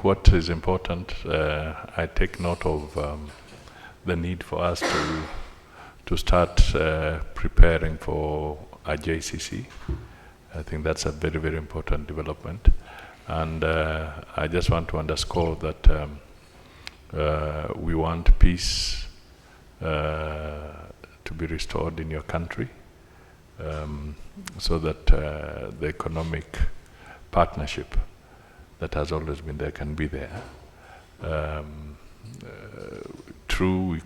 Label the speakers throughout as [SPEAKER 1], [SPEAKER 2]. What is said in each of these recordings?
[SPEAKER 1] what is important, I take note of the need for us to start preparing for a JCC. I think that's a very, very important development. And I just want to underscore that we want peace to be restored in your country, so that the economic partnership that has always been there can be there. True,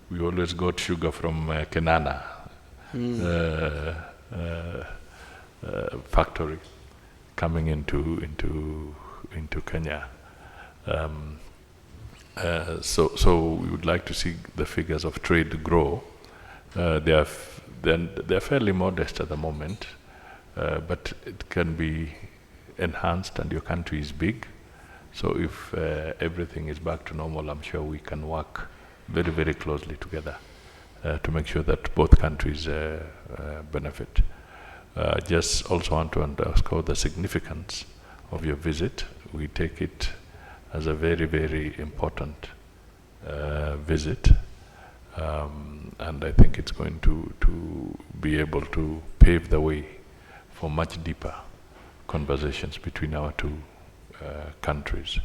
[SPEAKER 1] we always got sugar from Kenana factory coming into Kenya. So we would like to see the figures of trade grow. They're fairly modest at the moment, but it can be enhanced, and your country is big. So if everything is back to normal, I'm sure we can work very, very closely together to make sure that both countries benefit. Just also want to underscore the significance of your visit. We take it as a very, very important visit, and I think it's going to be able to pave the way for much deeper conversations between our two countries.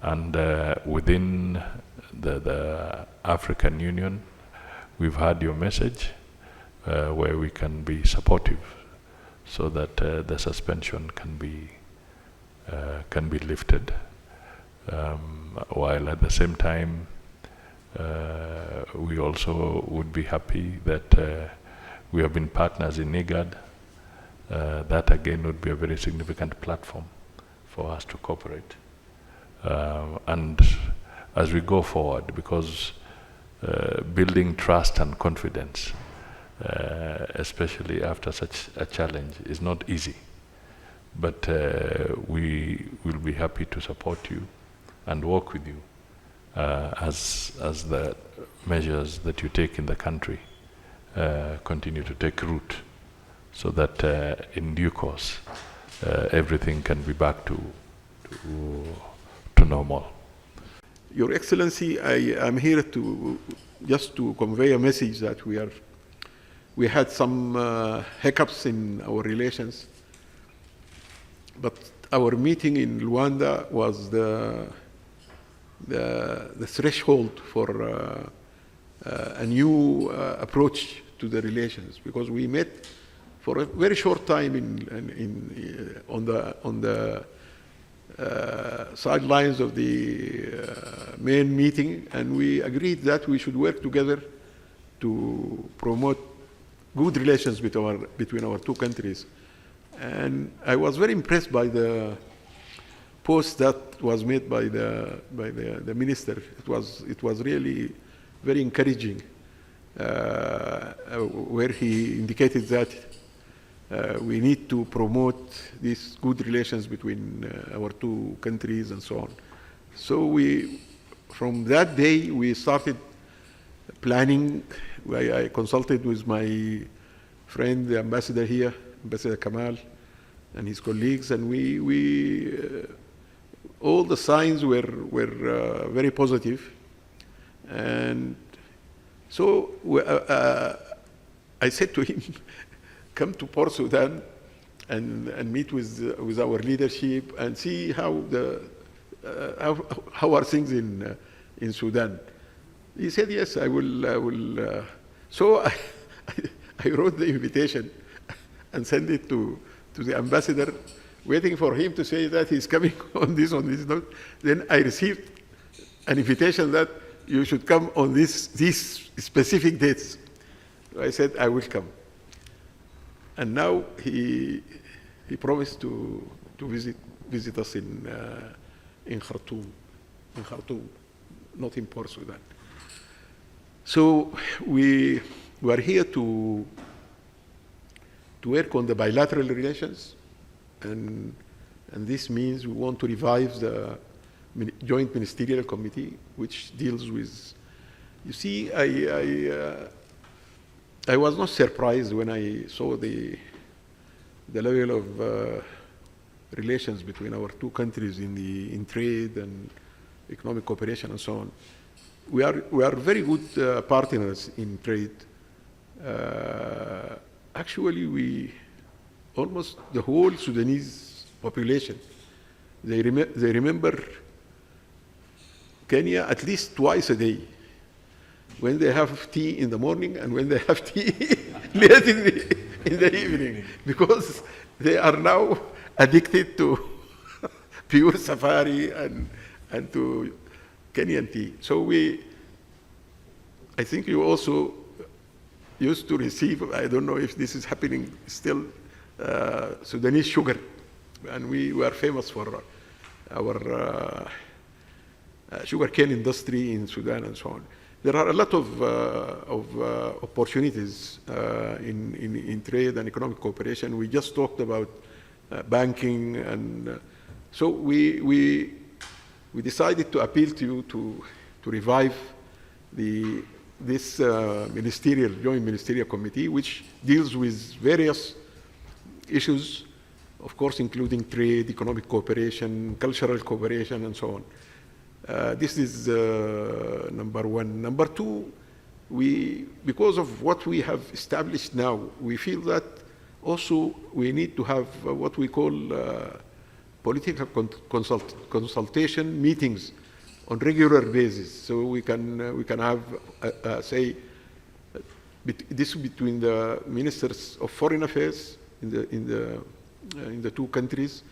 [SPEAKER 1] And within the African Union, we've heard your message where we can be supportive so that the suspension can be lifted, while at the same time we also would be happy that we have been partners in IGAD. That again would be a very significant platform for us to cooperate. And as we go forward, because building trust and confidence, especially after such a challenge, is not easy. But we will be happy to support you and work with you as the measures that you take in the country continue to take root, so that in due course everything can be back to normal.
[SPEAKER 2] Your Excellency, I am here just to convey a message that we had some hiccups in our relations, but our meeting in Luanda was the threshold for a new approach to the relations, because we met for a very short time on the sidelines of the main meeting, and we agreed that we should work together to promote good relations between our two countries. And I was very impressed by the post that was made by the minister. It was really very encouraging, where he indicated that we need to promote these good relations between our two countries and so on. So from that day, we started planning. I consulted with my friend, the ambassador here, Ambassador Kamal, and his colleagues, and all the signs were very positive. And so I said to him, come to Port Sudan and meet with our leadership and see how are things in Sudan. He said, yes, I will. So I wrote the invitation and sent it to the ambassador, waiting for him to say that he's coming on this note. Then I received an invitation that you should come on these specific dates. So I said, I will come. And now he promised to visit us in Khartoum, not in Port Sudan. So we are here to work on the bilateral relations, and this means we want to revive the Joint Ministerial Committee, which deals with. You see, I was not surprised when I saw the level of relations between our two countries in trade and economic cooperation and so on. We are very good partners in trade. Actually, almost the whole Sudanese population, they remember Kenya at least twice a day, when they have tea in the morning and when they have tea late in the evening, because they are now addicted to pure safari and to Kenyan tea. So I think you also used to receive, I don't know if this is happening still, Sudanese sugar. And we were famous for our sugarcane industry in Sudan and so on. There are a lot of opportunities in trade and economic cooperation. We just talked about banking, and so we decided to appeal to you to revive this joint ministerial committee, which deals with various issues, of course, including trade, economic cooperation, cultural cooperation, and so on. This is number one. Number two, because of what we have established now, we feel that also we need to have what we call political consultation meetings on regular basis. So we can have, say, this between the ministers of foreign affairs in the two countries,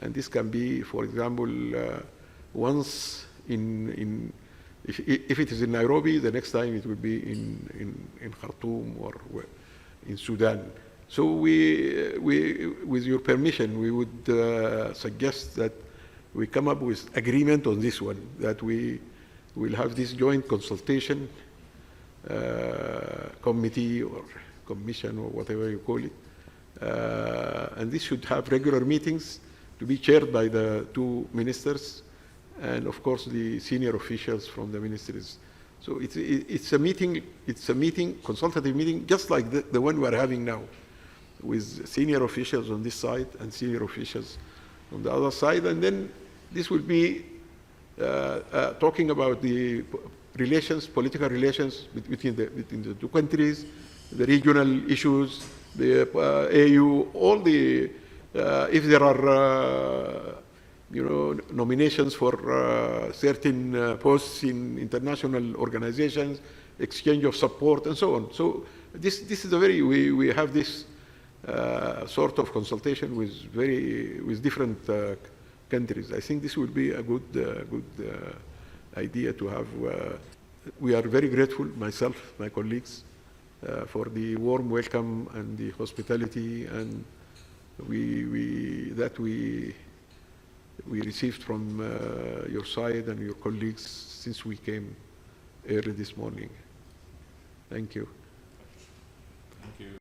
[SPEAKER 2] and this can be, for example, once if it is in Nairobi, the next time it will be in Khartoum or in Sudan. So with your permission, we would suggest that we come up with agreement on this one, that we will have this joint consultation committee or commission or whatever you call it. And this should have regular meetings to be chaired by the two ministers and of course the senior officials from the ministries. So it's a meeting, consultative meeting, just like the one we are having now, with senior officials on this side and senior officials on the other side. And then this will be talking about the relations, political relations between the two countries, the regional issues, the AU, all the, if there are nominations for certain posts in international organizations, exchange of support, and so on. So this is a we have this sort of consultation with different countries. I think this will be a good idea to have. We are very grateful, myself, my colleagues, for the warm welcome and the hospitality, and we received from your side and your colleagues since we came early this morning. Thank you.